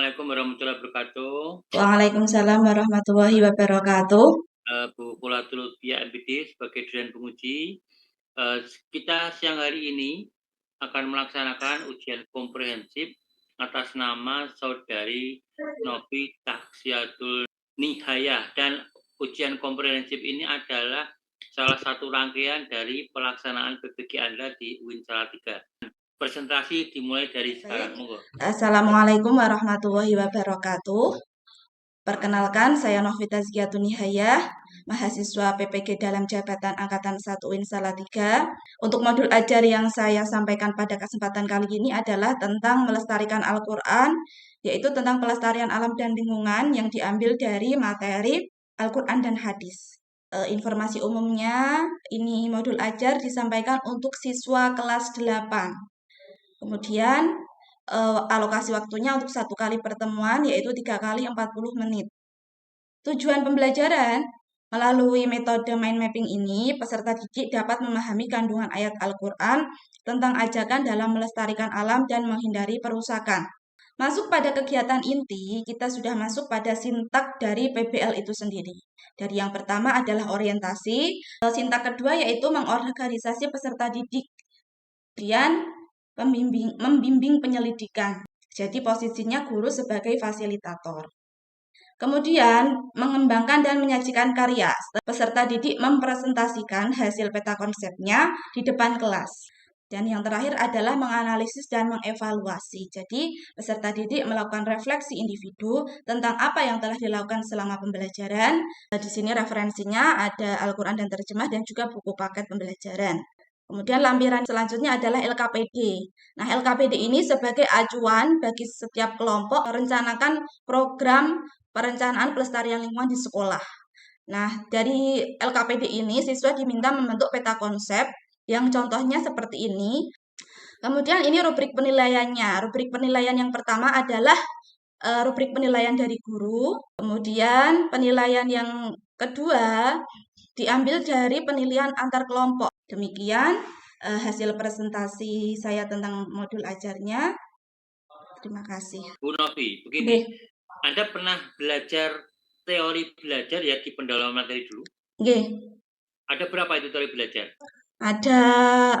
Assalamualaikum warahmatullahi wabarakatuh. Waalaikumsalam warahmatullahi wabarakatuh. Bu Qulatul Lutfiyah MPD sebagai dosen penguji. Kita siang hari ini akan melaksanakan ujian komprehensif atas nama Saudari Novi Taksiatul Nihayah, dan ujian komprehensif ini adalah salah satu rangkaian dari pelaksanaan PPG Anda di UIN Salatiga. Presentasi dimulai dari sekarang. Monggo. Assalamualaikum warahmatullahi wabarakatuh. Perkenalkan, saya Novita Zkiatun Nihayah, mahasiswa PPG dalam jabatan Angkatan 1 UIN Salatiga. Untuk modul ajar yang saya sampaikan pada kesempatan kali ini adalah tentang melestarikan Al-Quran, yaitu tentang pelestarian alam dan lingkungan yang diambil dari materi Al-Quran dan hadis. Informasi umumnya, ini modul ajar disampaikan untuk siswa kelas 8. Kemudian alokasi waktunya untuk 1 kali pertemuan yaitu 3 kali 40 menit. Tujuan pembelajaran, melalui metode mind mapping ini, peserta didik dapat memahami kandungan ayat Al-Quran tentang ajakan dalam melestarikan alam dan menghindari perusakan. Masuk pada kegiatan inti, kita sudah masuk pada sintak dari PBL itu sendiri. Dari yang pertama adalah orientasi, sintak kedua yaitu mengorganisasi peserta didik. Kemudian membimbing penyelidikan. Jadi posisinya guru sebagai fasilitator. Kemudian mengembangkan dan menyajikan karya. Peserta didik mempresentasikan hasil peta konsepnya di depan kelas. Dan yang terakhir adalah menganalisis dan mengevaluasi. Jadi peserta didik melakukan refleksi individu tentang apa yang telah dilakukan selama pembelajaran. Di sini referensinya ada Al-Quran dan terjemah dan juga buku paket pembelajaran. Kemudian lampiran selanjutnya adalah LKPD. Nah, LKPD ini sebagai acuan bagi setiap kelompok merencanakan program perencanaan pelestarian lingkungan di sekolah. Nah, dari LKPD ini siswa diminta membentuk peta konsep yang contohnya seperti ini. Kemudian ini rubrik penilaiannya. Rubrik penilaian yang pertama adalah rubrik penilaian dari guru. Kemudian penilaian yang kedua diambil dari penilaian antar kelompok. Demikian hasil presentasi saya tentang modul ajarnya. Terima kasih. Bu Novi, begini, Anda pernah belajar teori belajar ya di pendalaman materi dulu? Ada berapa itu teori belajar? Ada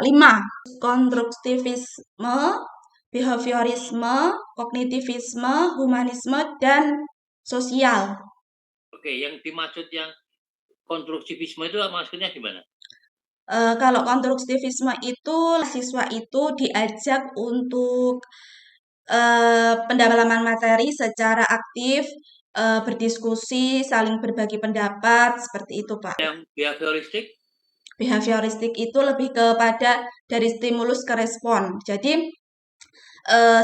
5. Konstruktivisme, behaviorisme, kognitivisme, humanisme, dan sosial. Oke, yang dimaksud yang konstruktivisme itu maksudnya gimana? Kalau konstruktivisme itu siswa itu diajak untuk pendalaman materi secara aktif, berdiskusi, saling berbagi pendapat, seperti itu, Pak. Yang behavioristik? Behavioristik itu lebih kepada dari stimulus ke respon. Jadi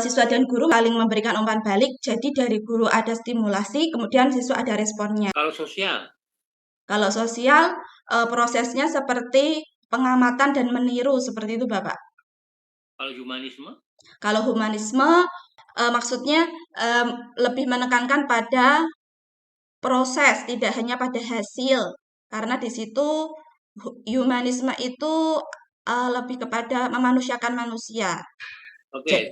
siswa dan guru saling memberikan umpan balik. Jadi dari guru ada stimulasi, kemudian siswa ada responnya. Kalau sosial? Kalau sosial, prosesnya seperti pengamatan dan meniru, seperti itu, Bapak. Kalau humanisme? Kalau humanisme, maksudnya lebih menekankan pada proses, tidak hanya pada hasil. Karena di situ humanisme itu lebih kepada memanusiakan manusia. Oke.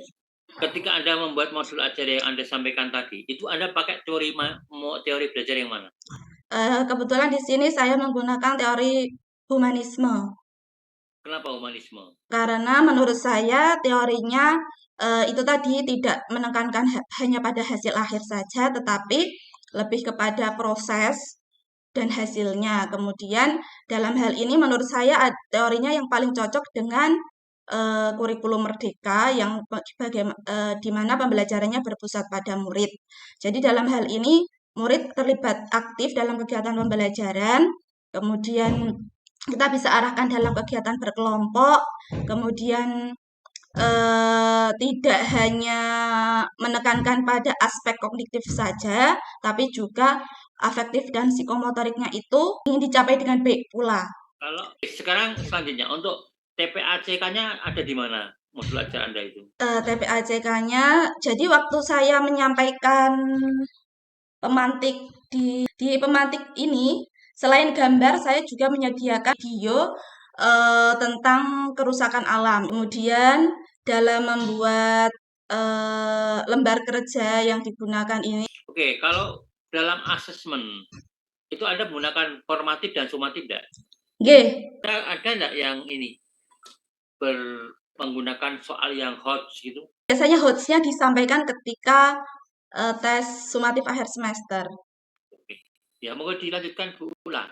Ketika Anda membuat modul ajar yang Anda sampaikan tadi, itu Anda pakai teori belajar yang mana? Kebetulan di sini saya menggunakan teori humanisme. Kenapa humanisme? Karena menurut saya teorinya itu tadi tidak menekankan hanya pada hasil akhir saja, tetapi lebih kepada proses dan hasilnya. Kemudian dalam hal ini menurut saya teorinya yang paling cocok dengan kurikulum merdeka yang di mana pembelajarannya berpusat pada murid. Jadi dalam hal ini murid terlibat aktif dalam kegiatan pembelajaran, kemudian kita bisa arahkan dalam kegiatan berkelompok, kemudian tidak hanya menekankan pada aspek kognitif saja, tapi juga afektif dan psikomotoriknya itu ingin dicapai dengan baik pula. Kalau sekarang selanjutnya untuk TPACK-nya ada di mana modul ajar Anda itu? TPACK-nya, jadi waktu saya menyampaikan pemantik di pemantik ini, selain gambar, saya juga menyediakan video tentang kerusakan alam. Kemudian dalam membuat lembar kerja yang digunakan ini. Oke, kalau dalam asesmen itu Anda menggunakan formatif dan sumatif tidak? Nggih. Ada nggak yang ini menggunakan soal yang hot gitu? Biasanya HOTS-nya disampaikan ketika tes sumatif akhir semester. Oke. Ya, monggo dilanjutkan Bu Ula.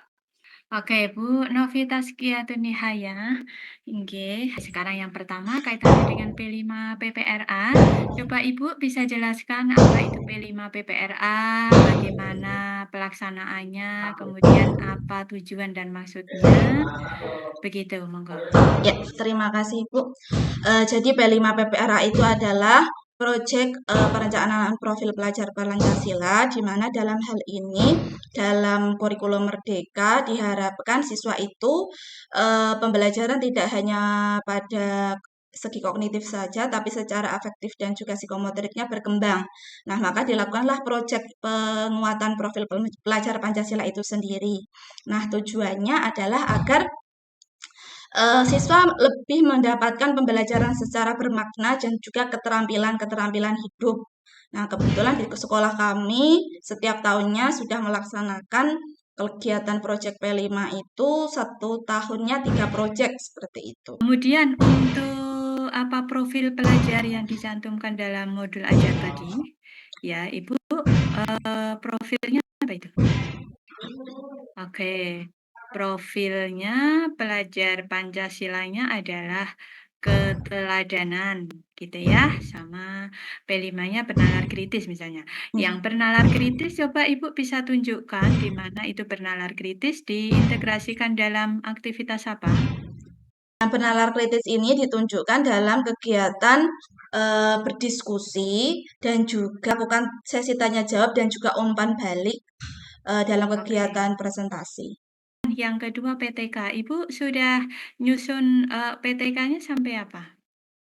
Oke, Bu Novita Skiatunihaya. Inggih, sekarang yang pertama kaitannya dengan P5 PPRA. Coba Ibu bisa jelaskan apa itu P5 PPRA, bagaimana pelaksanaannya, kemudian apa tujuan dan maksudnya. Begitu, monggo. Ya, terima kasih Bu. Jadi P5 PPRA itu adalah proyek perencanaan profil pelajar Pancasila, di mana dalam hal ini dalam kurikulum Merdeka diharapkan siswa itu pembelajaran tidak hanya pada segi kognitif saja, tapi secara afektif dan juga psikomotoriknya berkembang. Nah, maka dilakukanlah proyek penguatan profil pelajar Pancasila itu sendiri. Nah, tujuannya adalah agar siswa lebih mendapatkan pembelajaran secara bermakna dan juga keterampilan-keterampilan hidup. Nah, kebetulan di sekolah kami setiap tahunnya sudah melaksanakan kegiatan proyek P5 itu 1 tahunnya 3 proyek seperti itu. Kemudian untuk apa profil pelajar yang dicantumkan dalam modul ajar tadi, ya Ibu, profilnya apa itu? Oke, profilnya pelajar Pancasilanya adalah keteladanan, gitu ya, sama P5-nya bernalar kritis misalnya. Yang bernalar kritis coba Ibu bisa tunjukkan di mana itu bernalar kritis diintegrasikan dalam aktivitas apa? Nah, bernalar kritis ini ditunjukkan dalam kegiatan berdiskusi dan juga bukan sesi tanya jawab dan juga umpan balik dalam kegiatan presentasi. Yang kedua PTK, Ibu sudah nyusun PTK-nya sampai apa?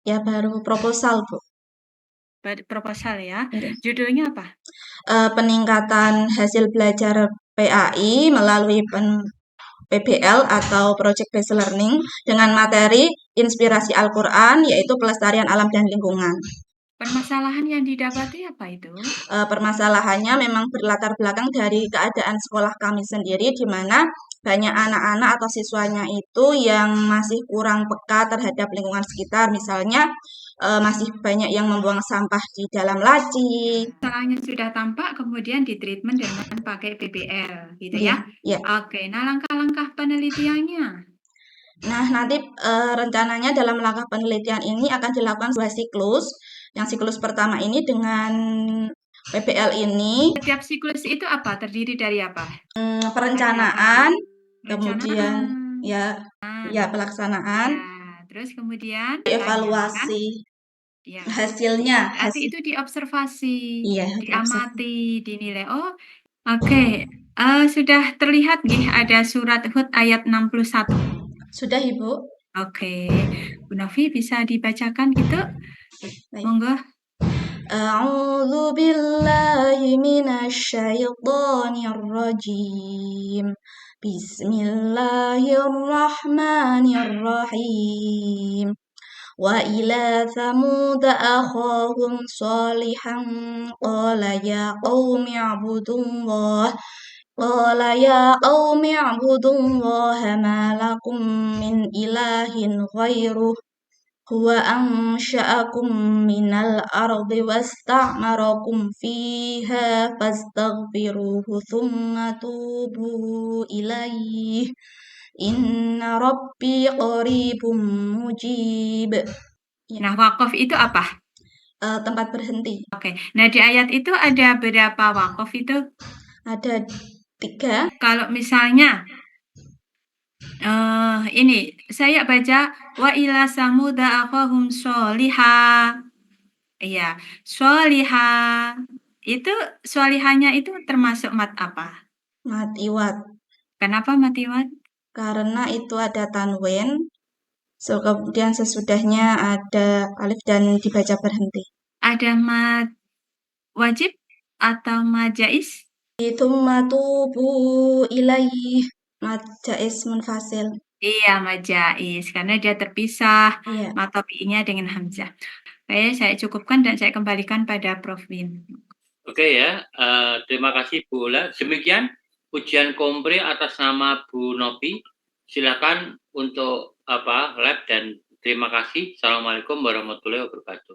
Ya, baru proposal, Bu. Proposal ya. Oke. Judulnya apa? Peningkatan hasil belajar PAI melalui PBL atau Project Based Learning dengan materi inspirasi Al-Quran, yaitu pelestarian alam dan lingkungan. Permasalahan yang didapati apa itu? Permasalahannya memang berlatar belakang dari keadaan sekolah kami sendiri, di mana banyak anak-anak atau siswanya itu yang masih kurang peka terhadap lingkungan sekitar. Misalnya masih banyak yang membuang sampah di dalam laci. Masalahnya sudah tampak, kemudian ditreatment dengan pakai PBL, gitu ya? Ya. Oke, nah langkah-langkah penelitiannya? Nah, nanti rencananya dalam langkah penelitian ini akan dilakukan 2 siklus. Yang siklus pertama ini dengan PBL ini. Setiap siklus itu apa? Terdiri dari apa? Perencanaan, kemudian ya pelaksanaan. Ya, terus kemudian Evaluasi ya. hasilnya. Berarti itu diobservasi, Iya, diamati, dinilai. Oh, oke. Sudah terlihat nih ada surat Hud ayat 61. Sudah, Ibu. Oke. Bu Novi bisa dibacakan gitu? Baik. Monggo. A'udzu billahi minasyaitonir rajim. Bismillahirrahmanirrahim. Wa ila thamud akhahum salihan qala ya qaumi ibudullah ma lakum min ilahin ghairuh huwa ansha'akum minal ardi wasta'marakum fiha fastaghfiruhu thumma tubu ilaihi inna rabbi qaribum mujib. Nah, waqaf itu apa? Tempat berhenti. Oke. Nah, di ayat itu ada berapa waqaf itu? Ada 3. Kalau misalnya ini saya baca wa ila samuda akhahum sholiha. Iya, sholiha. Itu sholihanya itu termasuk mat apa? Mat iwat. Kenapa mat iwat? Karena itu ada tanwin. Kemudian sesudahnya ada alif dan dibaca berhenti. Ada mat wajib atau mat jaiz? Tsumma tubu ilaih. Mat jaiz munfasil. Iya, mat jaiz karena dia terpisah Iya. mat tabi'inya dengan hamzah. Baik, saya cukupkan dan saya kembalikan pada Prof. Win. Oke ya, terima kasih Bu Ula. Demikian ujian kompre atas nama Bu Novi. Silakan untuk lab dan terima kasih. Assalamualaikum warahmatullahi wabarakatuh.